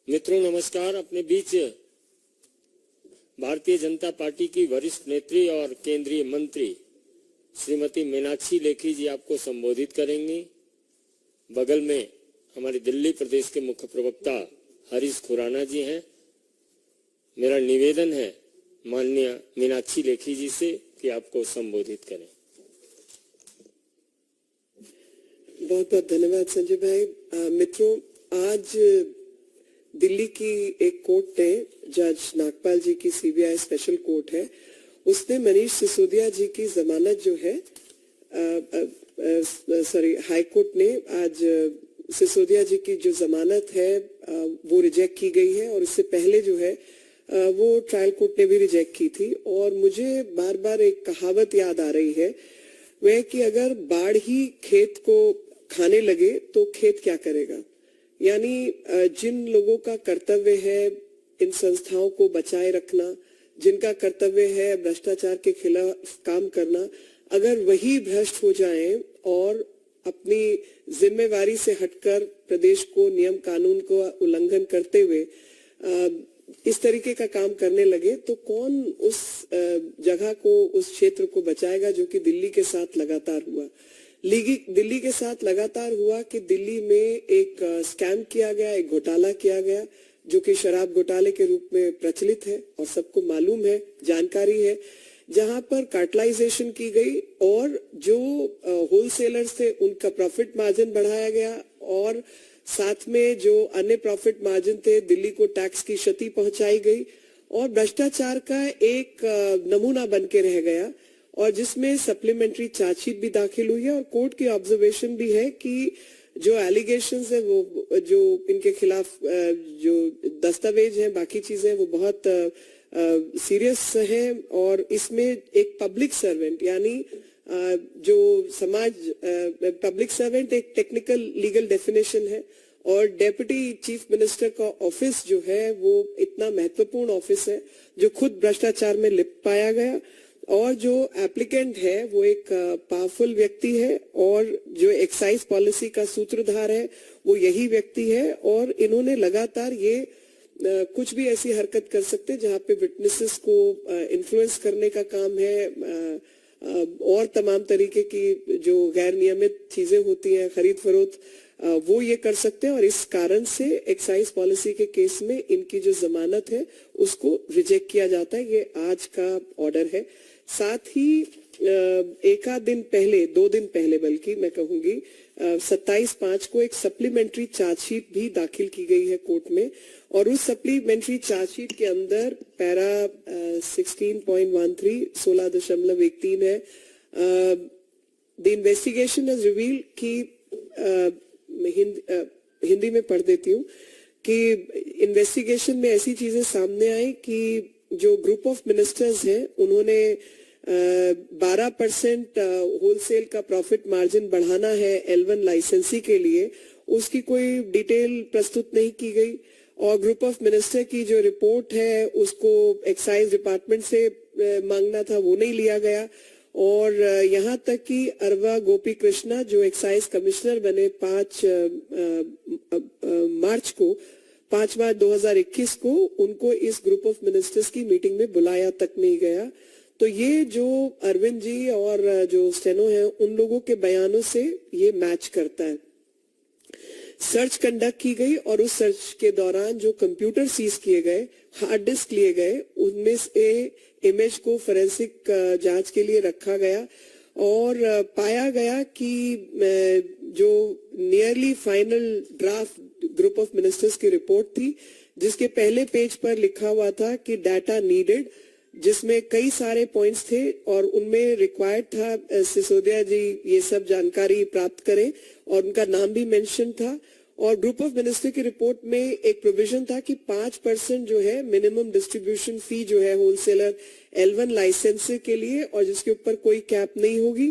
मित्रों नमस्कार। अपने बीच भारतीय जनता पार्टी की वरिष्ठ नेत्री और केंद्रीय मंत्री श्रीमती मीनाक्षी लेखी जी आपको संबोधित करेंगी। बगल में हमारे दिल्ली प्रदेश के मुख्य प्रवक्ता हरीश खुराना जी हैं। मेरा निवेदन है माननीय मीनाक्षी लेखी जी से कि आपको संबोधित करें। बहुत बहुत धन्यवाद संजय भाई। मित्रों, आज दिल्ली की एक कोर्ट ने, जज नागपाल जी की सीबीआई स्पेशल कोर्ट है, उसने मनीष सिसोदिया जी की जमानत जो है हाई कोर्ट ने आज सिसोदिया जी की जो जमानत है वो रिजेक्ट की गई है और इससे पहले जो है वो ट्रायल कोर्ट ने भी रिजेक्ट की थी। और मुझे बार बार एक कहावत याद आ रही है, वह कि अगर बाढ़ ही खेत को खाने लगे तो खेत क्या करेगा। यानी जिन लोगों का कर्तव्य है इन संस्थाओं को बचाए रखना, जिनका कर्तव्य है भ्रष्टाचार के खिलाफ काम करना, अगर वही भ्रष्ट हो जाएं और अपनी जिम्मेवारी से हटकर प्रदेश को नियम कानून को उल्लंघन करते हुए इस तरीके का काम करने लगे तो कौन उस जगह को, उस क्षेत्र को बचाएगा, जो कि दिल्ली के साथ लगातार हुआ। दिल्ली के साथ लगातार हुआ कि दिल्ली में एक स्कैम किया गया, एक घोटाला किया गया जो कि शराब घोटाले के रूप में प्रचलित है और सबको मालूम है, जानकारी है, जहां पर कार्टलाइजेशन की गई और जो होलसेलर्स थे उनका प्रॉफिट मार्जिन बढ़ाया गया और साथ में जो अन्य प्रॉफिट मार्जिन थे दिल्ली को टैक्स की क्षति पहुंचाई गई और भ्रष्टाचार का एक नमूना बन के रह गया और जिसमें सप्लीमेंट्री चार्जशीट भी दाखिल हुई है और कोर्ट की ऑब्जर्वेशन भी है कि जो एलिगेशंस है वो, जो इनके खिलाफ जो दस्तावेज हैं, बाकी चीजें वो बहुत सीरियस है और इसमें एक पब्लिक सर्वेंट यानी जो समाज पब्लिक सर्वेंट एक टेक्निकल लीगल डेफिनेशन है और डेप्यूटी चीफ मिनिस्टर का ऑफिस जो है वो इतना महत्वपूर्ण ऑफिस है जो खुद भ्रष्टाचार में लिप्त पाया गया और जो एप्लीकेंट है वो एक पावरफुल व्यक्ति है और जो एक्साइज पॉलिसी का सूत्रधार है वो यही व्यक्ति है और इन्होंने लगातार ये कुछ भी ऐसी हरकत कर सकते जहां पे विटनेसेस को इन्फ्लुएंस करने का काम है और तमाम तरीके की जो गैर नियमित चीजें होती हैं, खरीद फरोख्त, वो ये कर सकते हैं और इस कारण से एक्साइज पॉलिसी के केस में इनकी जो जमानत है उसको रिजेक्ट किया जाता है। ये आज का ऑर्डर है। साथ ही एक आध दिन पहले, 2 दिन पहले बल्कि मैं कहूंगी 27/5 को एक सप्लीमेंट्री चार्जशीट भी दाखिल की गई है कोर्ट में और उस सप्लीमेंट्री चार्जशीट के अंदर पैरा 16.13 16.13 है। द इन्वेस्टिगेशन हैज रिवील्ड कि हिंदी में पढ़ देती हूँ कि इन्वेस्टिगेशन में ऐसी चीजें सामने आई कि जो ग्रुप ऑफ मिनिस्टर्स हैं उन्होंने 12% होलसेल का प्रॉफिट मार्जिन बढ़ाना है L1 लाइसेंसी के लिए, उसकी कोई डिटेल प्रस्तुत नहीं की गई और ग्रुप ऑफ मिनिस्टर की जो रिपोर्ट है उसको एक्साइज डिपार्टमेंट से मांगना था, वो नहीं लिया गया और यहाँ तक कि अरवा गोपी कृष्णा जो एक्साइज कमिश्नर बने 5 मार्च 2021 को, उनको इस ग्रुप ऑफ मिनिस्टर्स की मीटिंग में बुलाया तक नहीं गया। तो ये जो अरविंद जी और जो स्टेनो है उन लोगों के बयानों से ये मैच करता है। सर्च कंडक्ट की गई और उस सर्च के दौरान जो कंप्यूटर सीज किए गए, हार्ड डिस्क लिए गए, उनमें से इमेज को फोरेंसिक जांच के लिए रखा गया और पाया गया कि जो nearly final draft group of ministers की रिपोर्ट थी जिसके पहले पेज पर लिखा हुआ था कि डाटा नीडेड, जिसमें कई सारे पॉइंट्स थे और उनमें रिक्वायर्ड था सिसोदिया जी ये सब जानकारी प्राप्त करें और उनका नाम भी मेंशन था और ग्रुप ऑफ मिनिस्टर की रिपोर्ट में एक प्रोविजन था कि 5% जो है मिनिमम डिस्ट्रीब्यूशन फी जो है होलसेलर L1 लाइसेंस के लिए और जिसके ऊपर कोई कैप नहीं होगी,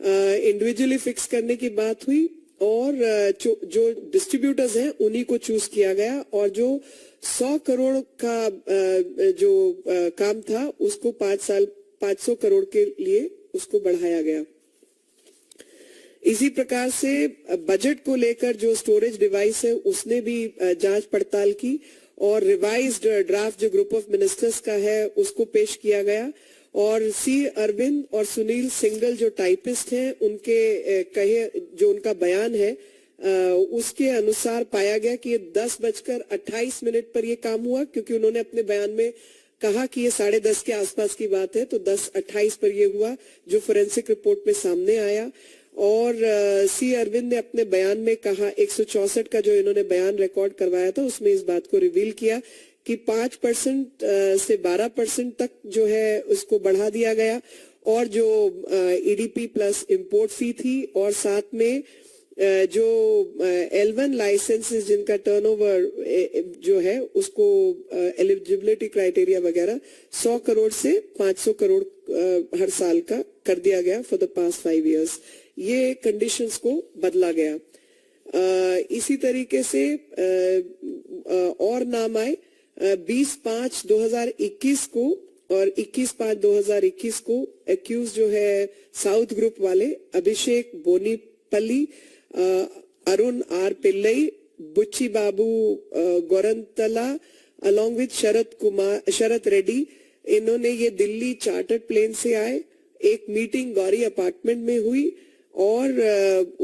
इंडिविजुअली फिक्स करने की बात हुई और जो डिस्ट्रीब्यूटर्स हैं उन्हीं को चूज किया गया और जो 100 करोड़ का जो काम था उसको 5 साल 500 करोड़ के लिए उसको बढ़ाया गया। इसी प्रकार से बजट को लेकर जो स्टोरेज डिवाइस है उसने भी जांच पड़ताल की और रिवाइज्ड ड्राफ्ट जो ग्रुप ऑफ मिनिस्टर्स का है उसको पेश किया गया और सी अरविंद और सुनील सिंगल जो टाइपिस्ट हैं उनके कहे जो उनका बयान है उसके अनुसार पाया गया कि ये 10:28 पर ये काम हुआ, क्योंकि उन्होंने अपने बयान में कहा कि ये 10:30 के आसपास की बात है, तो 10:28 पर ये हुआ जो फोरेंसिक रिपोर्ट में सामने आया। और सी अरविंद ने अपने बयान में कहा 164 का जो इन्होंने बयान रिकॉर्ड करवाया था उसमें इस बात को रिवील किया कि 5% से 12% तक जो है उसको बढ़ा दिया गया और जो ईडीपी प्लस इंपोर्ट फी थी और साथ में जो L1 लाइसेंसेस जिनका टर्नओवर जो है उसको एलिजिबिलिटी क्राइटेरिया वगैरह 100 करोड़ से 500 करोड़ हर साल का कर दिया गया फॉर द पास्ट 5 इयर्स। ये कंडीशंस को बदला गया। इसी तरीके से और नाम आए 20/5/2021 को और 21/5/2021 को एक्यूज जो है साउथ ग्रुप वाले अभिषेक बोनीपल्ली, अरुण आर पिल्लई, बुच्ची बाबू गोरंतला अलॉन्ग विद शरत रेड्डी, इन्होंने ये दिल्ली चार्टर्ड प्लेन से आए। एक मीटिंग गौरी अपार्टमेंट में हुई और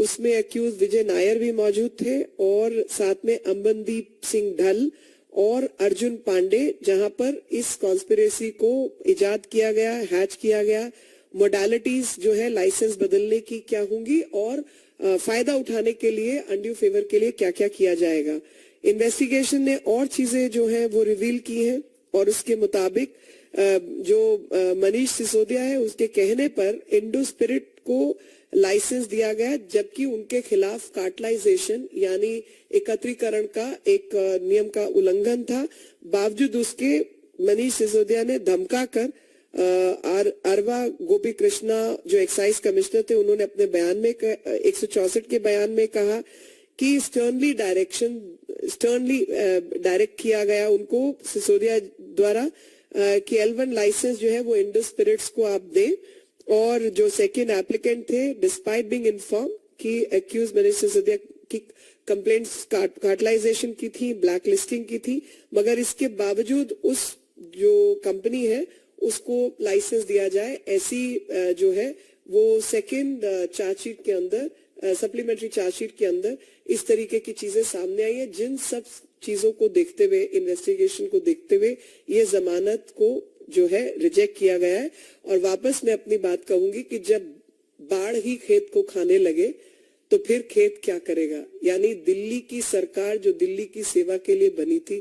उसमें एक्यूज विजय नायर भी मौजूद थे और साथ में अमनदीप सिंह ढल और अर्जुन पांडे, जहां पर इस कॉन्स्पिरेसी को इजाद किया गया, हैच किया गया, मोडालिटीज जो है लाइसेंस बदलने की क्या होंगी और फायदा उठाने के लिए अनड्यू फेवर के लिए क्या क्या किया जाएगा। इन्वेस्टिगेशन ने और चीजें जो है वो रिवील की हैं और उसके मुताबिक जो मनीष सिसोदिया है उसके कहने पर इंडो स्पिरिट को लाइसेंस दिया गया, जबकि उनके खिलाफ कार्टलाइजेशन यानी एकत्रीकरण का एक नियम का उल्लंघन था। बावजूद उसके मनीष सिसोदिया ने धमकाकर अरवा गोपी कृष्णा जो एक्साइज कमिश्नर थे उन्होंने अपने बयान में 164 के बयान में कहा कि स्टर्नली डायरेक्ट किया गया उनको सिसोदिया द्वारा कि L1 लाइसेंस जो है वो इंडो स्पिरिट्स को आप दें। और जो सेकेंड एप्लीकेंट थे डिस्पाइट बीइंग इन्फॉर्म कि एक्यूज मनीष सिसोदिया की कंप्लेंट्स कार्टलाइजेशन की थी, ब्लैक लिस्टिंग की थी, मगर इसके बावजूद उस जो कंपनी है उसको लाइसेंस दिया जाए, ऐसी जो है वो सेकेंड चार्जशीट के अंदर सप्लीमेंट्री चार्जशीट के अंदर इस तरीके की चीजें सामने आई है। जिन सब चीजों को देखते हुए, इन्वेस्टिगेशन को देखते हुए ये जमानत को जो है रिजेक्ट किया गया है। और वापस मैं अपनी बात कहूंगी कि जब बाढ़ ही खेत को खाने लगे तो फिर खेत क्या करेगा। यानी दिल्ली की सरकार जो दिल्ली की सेवा के लिए बनी थी,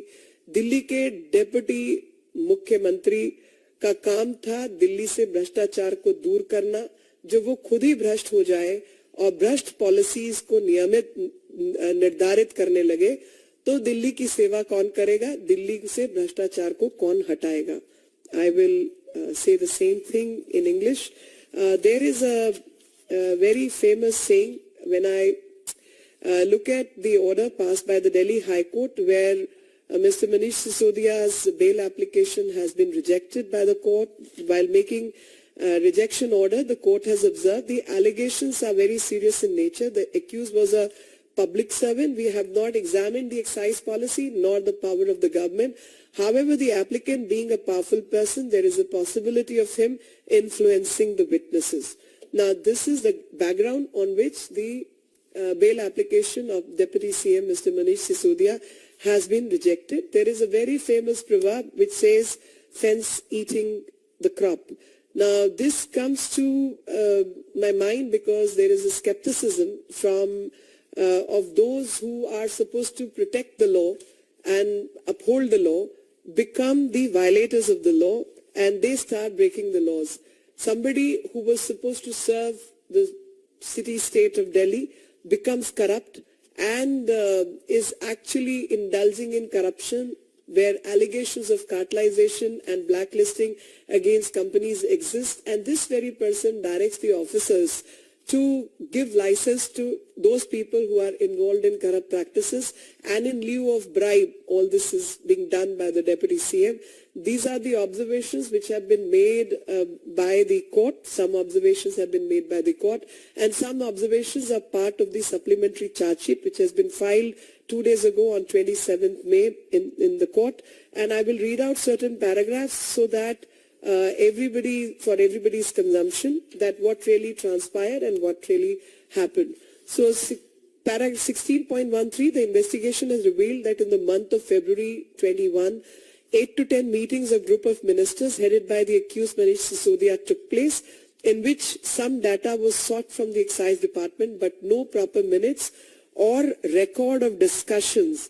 दिल्ली के डेप्यूटी मुख्यमंत्री का काम था दिल्ली से भ्रष्टाचार को दूर करना, जो वो खुद ही भ्रष्ट हो जाए और भ्रष्ट पॉलिसीज को नियमित निर्धारित करने लगे तो दिल्ली की सेवा कौन करेगा, दिल्ली से भ्रष्टाचार को कौन हटाएगा। I will say the same thing in English. There is a very famous saying when I look at the order passed by the Delhi High Court where Mr. Manish Sisodia's bail application has been rejected by the court. While making rejection order, the court has observed the allegations are very serious in nature. The accused was a public servant. We have not examined the excise policy nor the power of the government. However, the applicant being a powerful person, there is a possibility of him influencing the witnesses. Now, this is the background on which the bail application of Deputy CM Mr. Manish Sisodia has been rejected. There is a very famous proverb which says, fence eating the crop. Now, this comes to my mind because there is a skepticism from of those who are supposed to protect the law and uphold the law become the violators of the law and they start breaking the laws. Somebody who was supposed to serve the city-state of Delhi becomes corrupt and is actually indulging in corruption where allegations of cartelization and blacklisting against companies exist, and this very person directs the officers to give license to those people who are involved in corrupt practices, and in lieu of bribe, all this is being done by the Deputy CM. These are the observations which have been made by the court. Some observations have been made by the court, and some observations are part of the supplementary charge sheet which has been filed 2 days ago on 27th May in the court. And I will read out certain paragraphs so that for everybody's consumption, that what really transpired and what really happened. So paragraph 16.13, the investigation has revealed that in the month of February 21, 8 to 10 meetings of group of ministers headed by the accused Manish Sisodia took place, in which some data was sought from the excise department, but no proper minutes or record of discussions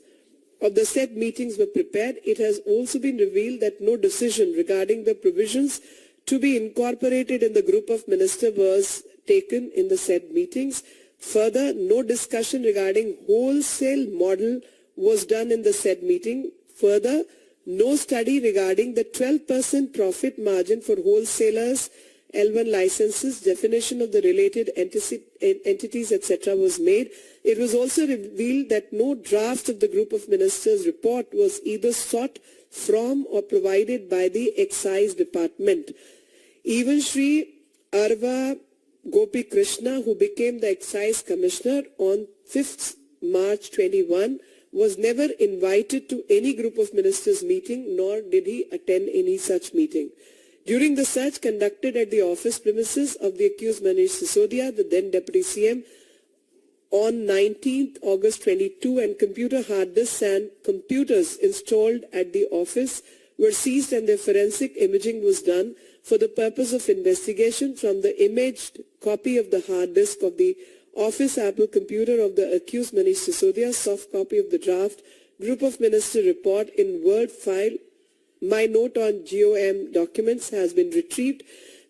of the said meetings were prepared. It has also been revealed that no decision regarding the provisions to be incorporated in the group of ministers was taken in the said meetings. Further, no discussion regarding wholesale model was done in the said meeting. Further, no study regarding the 12% profit margin for wholesalers, L1 licenses, definition of the related entities, etc. was made. It was also revealed that no draft of the group of ministers report was either sought from or provided by the excise department. Even Shri Arva Gopi Krishna, who became the excise commissioner on 5th March 21, was never invited to any group of ministers meeting, nor did he attend any such meeting. During the search conducted at the office premises of the accused Manish Sisodia, the then Deputy CM, on 19th August 22, and computer hard disks and computers installed at the office were seized and their forensic imaging was done for the purpose of investigation. From the imaged copy of the hard disk of the Office Apple computer of the accused Manish Sisodia, soft copy of the draft Group of Minister report in Word file, my note on GOM documents has been retrieved.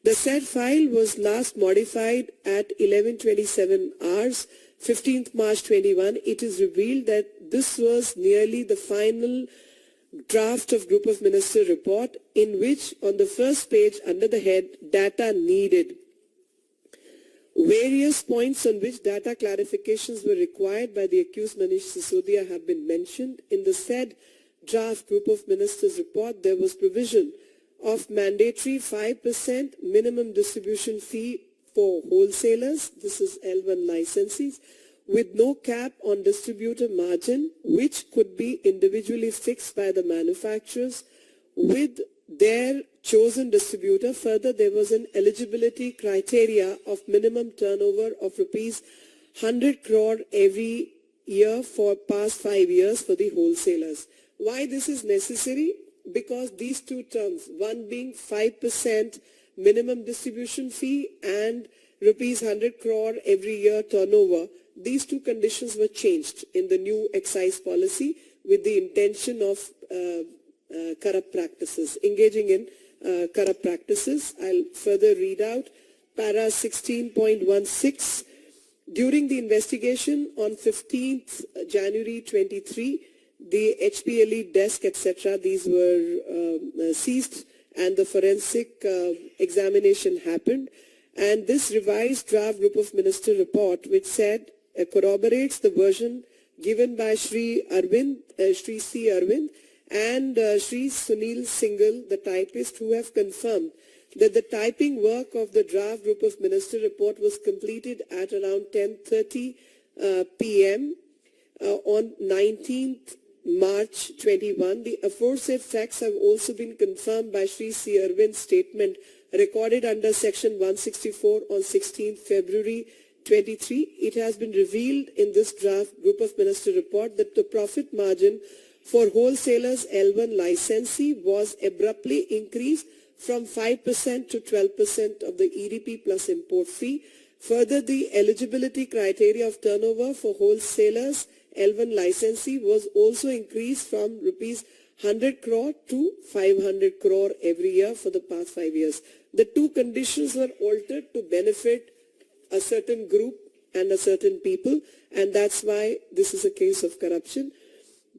The said file was last modified at 11:27 hours, 15th March 21. It is revealed that this was nearly the final draft of Group of Minister report, in which on the first page under the head data needed, various points on which data clarifications were required by the accused Manish Sisodia have been mentioned. In the said draft Group of Ministers report, there was provision of mandatory 5% minimum distribution fee for wholesalers, this is L1 licensees, with no cap on distributor margin, which could be individually fixed by the manufacturers with their chosen distributor. Further, there was an eligibility criteria of minimum turnover of rupees 100 crore every year for past 5 years for the wholesalers. Why this is necessary? Because these two terms, one being 5% minimum distribution fee and rupees 100 crore every year turnover, these two conditions were changed in the new excise policy with the intention of corrupt practices, engaging in corrupt practices. I'll further read out para 16.16. During the investigation on 15th January 23, the HPLE desk, etc., these were seized and the forensic examination happened. And this revised draft Group of Minister report, which said, corroborates the version given by Shri C. Arvind and Shri Sunil Singhal, the typist, who have confirmed that the typing work of the draft Group of Minister report was completed at around 10:30 p.m. On 19th March 21. The aforesaid facts have also been confirmed by Shri C. Arvind's statement recorded under Section 164 on 16th February 23. It has been revealed in this draft Group of Minister report that the profit margin for wholesalers L1 licensee was abruptly increased from 5% to 12% of the EDP plus import fee. Further, the eligibility criteria of turnover for wholesalers L1 licensee was also increased from rupees 100 crore to 500 crore every year for the past 5 years. The two conditions were altered to benefit a certain group and a certain people, and that's why this is a case of corruption.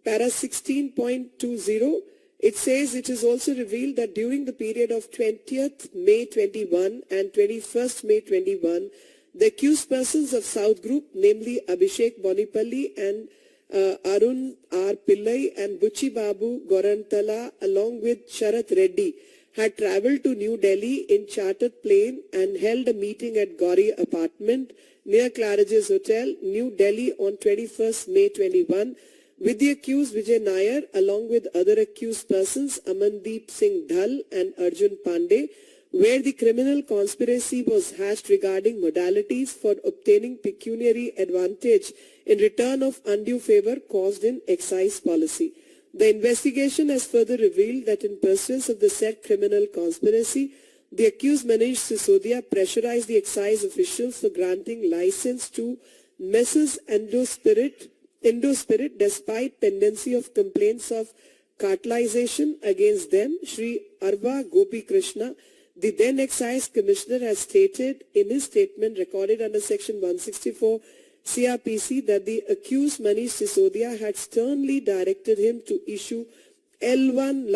Para 16.20, it says it is also revealed that during the period of 20th May 21 and 21st May 21, The accused persons of South Group, namely Abhishek Bonipalli and Arun R. Pillai and Buchi Babu Gorantala, along with Sharath Reddy, had travelled to New Delhi in chartered plane and held a meeting at Gauri apartment near Claridge's Hotel, New Delhi on 21st May 21, with the accused Vijay Nair, along with other accused persons Amandeep Singh Dhal and Arjun Pandey, where the criminal conspiracy was hatched regarding modalities for obtaining pecuniary advantage in return of undue favour caused in excise policy. The investigation has further revealed that in pursuance of the said criminal conspiracy, the accused Manish Sisodia pressurized the excise officials for granting license to Messrs. Indo-Spirit despite tendency of complaints of cartelization against them. Shri Arva Gopi Krishna, the then excise commissioner, has stated in his statement recorded under section 164 CRPC that the accused Manish Sisodia had sternly directed him to issue L1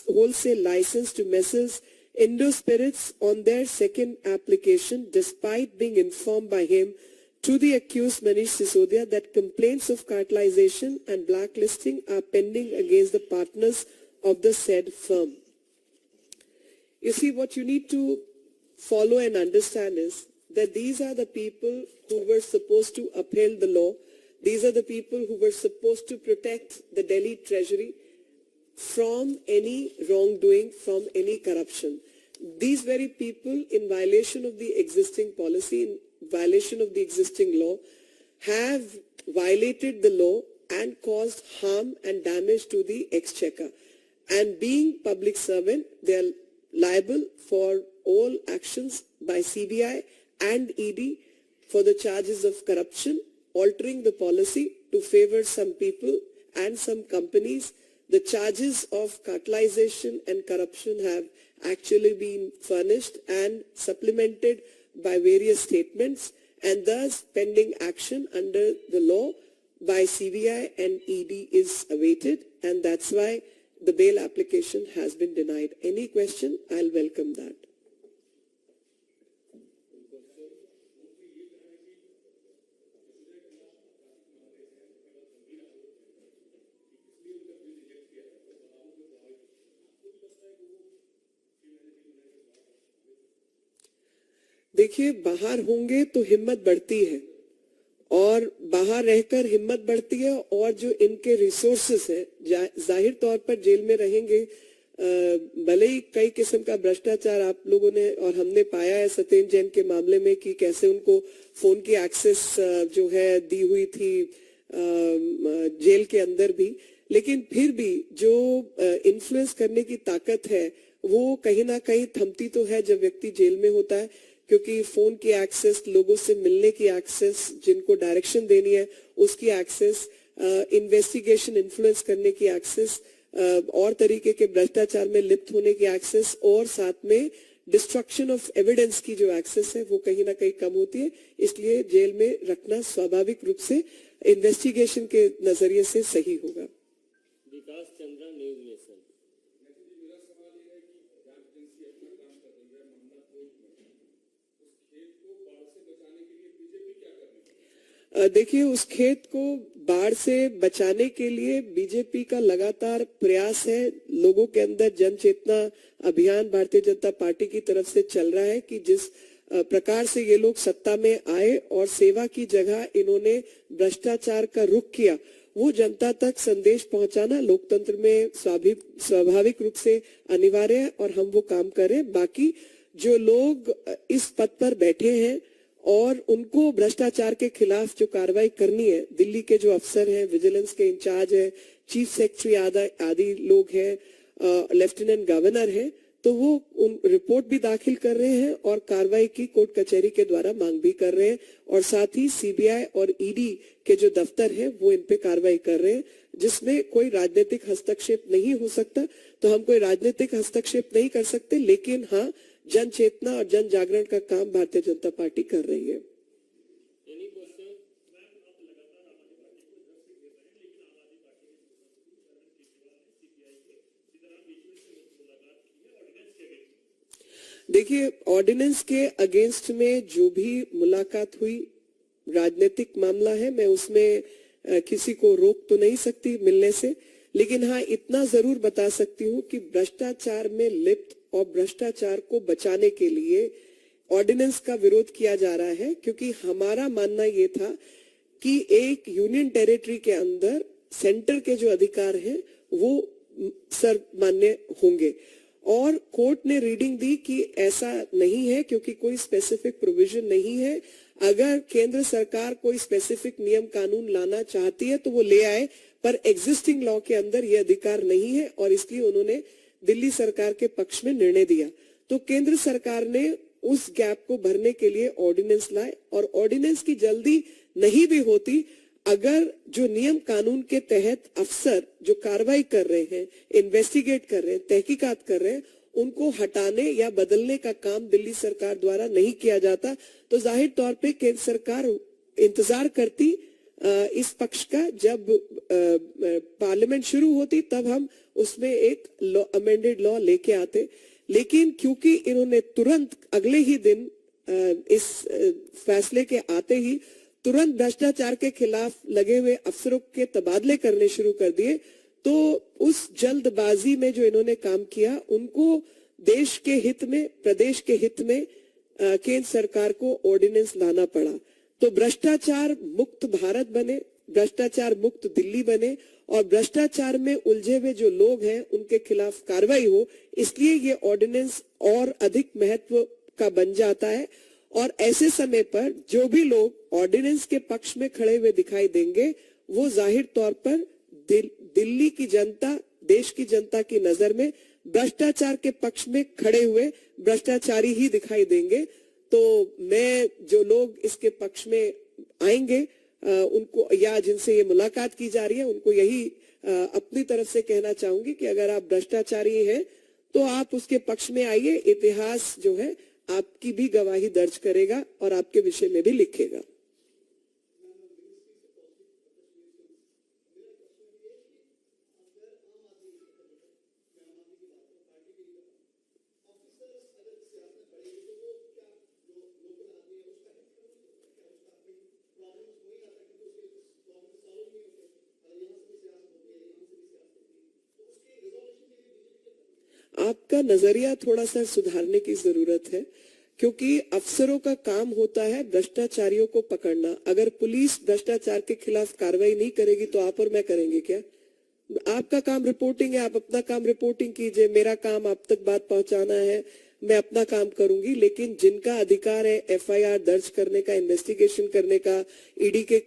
wholesale license to Messrs. Indo-Spirits on their second application, despite being informed by him to the accused Manish Sisodia that complaints of cartelization and blacklisting are pending against the partners of the said firm. You see, what you need to follow and understand is that these are the people who were supposed to uphold the law. These are the people who were supposed to protect the Delhi Treasury from any wrongdoing, from any corruption. These very people, in violation of the existing policy, in violation of the existing law, have violated the law and caused harm and damage to the exchequer. And being public servant, they are liable for all actions by CBI and ED for the charges of corruption, altering the policy to favor some people and some companies. The charges of cartelization and corruption have actually been furnished and supplemented by various statements, and thus pending action under the law by CBI and ED is awaited, and that's why the bail application has been denied. Any question? I'll welcome that. देखिए, बाहर होंगे तो हिम्मत बढ़ती है और बाहर रहकर हिम्मत बढ़ती है, और जो इनके रिसोर्सेस है, जाहिर तौर पर जेल में रहेंगे, भले ही कई किस्म का भ्रष्टाचार आप लोगों ने और हमने पाया है सत्येंद्र जैन के मामले में कि कैसे उनको फोन की एक्सेस जो है दी हुई थी जेल के अंदर भी, लेकिन फिर भी जो इन्फ्लुएंस करने की ताकत है वो कहीं ना कहीं थमती तो है जब व्यक्ति जेल में होता है, क्योंकि फोन की एक्सेस, लोगों से मिलने की एक्सेस, जिनको डायरेक्शन देनी है उसकी एक्सेस, इन्वेस्टिगेशन इन्फ्लुएंस करने की एक्सेस, और तरीके के भ्रष्टाचार में लिप्त होने की एक्सेस, और साथ में डिस्ट्रक्शन ऑफ एविडेंस की जो एक्सेस है वो कहीं ना कहीं कम होती है। इसलिए जेल में रखना स्वाभाविक रूप से इन्वेस्टिगेशन के नजरिए से सही होगा। विकास चंद्रा, न्यूज नेशन। देखिए, उस खेत को बाढ़ से बचाने के लिए बीजेपी का लगातार प्रयास है। लोगों के अंदर जन चेतना अभियान भारतीय जनता पार्टी की तरफ से चल रहा है कि जिस प्रकार से ये लोग सत्ता में आए और सेवा की जगह इन्होंने भ्रष्टाचार का रुख किया, वो जनता तक संदेश पहुंचाना लोकतंत्र में स्वाभाविक रूप से अनिवार्य है और हम वो काम करें। बाकी जो लोग इस पद पर बैठे हैं और उनको भ्रष्टाचार के खिलाफ जो कार्रवाई करनी है, दिल्ली के जो अफसर हैं, विजिलेंस के इंचार्ज है, चीफ सेक्रेटरी आदि लोग हैं, लेफ्टिनेंट गवर्नर है, तो वो उन रिपोर्ट भी दाखिल कर रहे हैं और कार्रवाई की कोर्ट कचहरी के द्वारा मांग भी कर रहे हैं, और साथ ही सीबीआई और ईडी के जो दफ्तर है वो इन पे कार्रवाई कर रहे हैं, जिसमें कोई राजनीतिक हस्तक्षेप नहीं हो सकता। तो हम कोई राजनीतिक हस्तक्षेप नहीं कर सकते, लेकिन हाँ, जन चेतना और जन जागरण का काम भारतीय जनता पार्टी कर रही है। देखिए, देखिए, ऑर्डिनेंस के अगेंस्ट में जो भी मुलाकात हुई, राजनीतिक मामला है, मैं उसमें किसी को रोक तो नहीं सकती मिलने से, लेकिन हाँ इतना जरूर बता सकती हूँ कि भ्रष्टाचार में लिप्त और भ्रष्टाचार को बचाने के लिए ऑर्डिनेंस का विरोध किया जा रहा है, क्योंकि हमारा मानना ये था कि एक यूनियन टेरिटरी के अंदर सेंटर के जो अधिकार हैं वो सर्वमान्य होंगे, और कोर्ट ने रीडिंग दी कि ऐसा नहीं है, क्योंकि कोई स्पेसिफिक प्रोविजन नहीं है। अगर केंद्र सरकार कोई स्पेसिफिक नियम कानून लाना चाहती है तो वो ले आए, पर एग्जिस्टिंग लॉ के अंदर ये अधिकार नहीं है, और इसलिए उन्होंने दिल्ली सरकार के पक्ष में निर्णय दिया। तो केंद्र सरकार ने उस गैप को भरने के लिए ऑर्डिनेंस लाए, और ऑर्डिनेंस की जल्दी नहीं भी होती अगर जो नियम कानून के तहत अफसर जो कार्रवाई कर रहे हैं, इन्वेस्टिगेट कर रहे हैं, तहकीकात कर रहे हैं, उनको हटाने या बदलने का काम दिल्ली सरकार द्वारा नहीं किया जाता, तो जाहिर तौर पे केंद्र सरकार इंतजार करती इस पक्ष का, जब पार्लियामेंट शुरू होती तब हम उसमें एक अमेंडेड लॉ लेके आते। लेकिन क्योंकि इन्होंने तुरंत अगले ही दिन इस फैसले के आते ही तुरंत भ्रष्टाचार के खिलाफ लगे हुए अफसरों के तबादले करने शुरू कर दिए, तो उस जल्दबाजी में जो इन्होंने काम किया, उनको देश के हित में, प्रदेश के हित में केंद्र सरकार को ऑर्डिनेंस लाना पड़ा। तो भ्रष्टाचार मुक्त भारत बने, भ्रष्टाचार मुक्त दिल्ली बने, और भ्रष्टाचार में उलझे हुए जो लोग हैं उनके खिलाफ कार्रवाई हो, इसलिए ये ऑर्डिनेंस और अधिक महत्व का बन जाता है। और ऐसे समय पर जो भी लोग ऑर्डिनेंस के पक्ष में खड़े हुए दिखाई देंगे, वो जाहिर तौर पर दिल्ली की जनता, देश की जनता की नजर में भ्रष्टाचार के पक्ष में खड़े हुए भ्रष्टाचारी ही दिखाई देंगे। तो मैं जो लोग इसके पक्ष में आएंगे उनको, या जिनसे ये मुलाकात की जा रही है, उनको यही अपनी तरफ से कहना चाहूंगी कि अगर आप भ्रष्टाचारी हैं तो आप उसके पक्ष में आइए। इतिहास जो है आपकी भी गवाही दर्ज करेगा और आपके विषय में भी लिखेगा। आपका नजरिया थोड़ा सा सुधारने की जरूरत है, क्योंकि अफसरों का काम होता है भ्रष्टाचारियों को पकड़ना। अगर पुलिस भ्रष्टाचार के खिलाफ कार्रवाई नहीं करेगी तो आप और मैं करेंगे क्या? आपका काम रिपोर्टिंग है, आप अपना काम रिपोर्टिंग कीजिए, मेरा काम आप तक बात पहुंचाना है, मैं अपना काम करूंगी। लेकिन जिनका अधिकार है एफआईआर दर्ज करने का, इन्वेस्टिगेशन करने का, ईडी के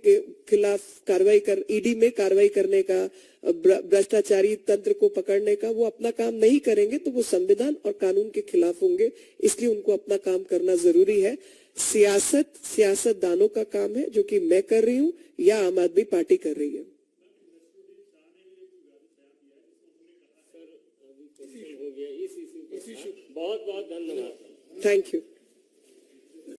खिलाफ कार्रवाई कर, ईडी में कार्रवाई करने का, भ्रष्टाचारी तंत्र को पकड़ने का, वो अपना काम नहीं करेंगे तो वो संविधान और कानून के खिलाफ होंगे। इसलिए उनको अपना काम करना जरूरी है। सियासतदानों का काम है, जो कि मैं कर रही हूँ या आम आदमी पार्टी कर रही है। हो गया इस इशू पे। बहुत बहुत धन्यवाद। Thank you.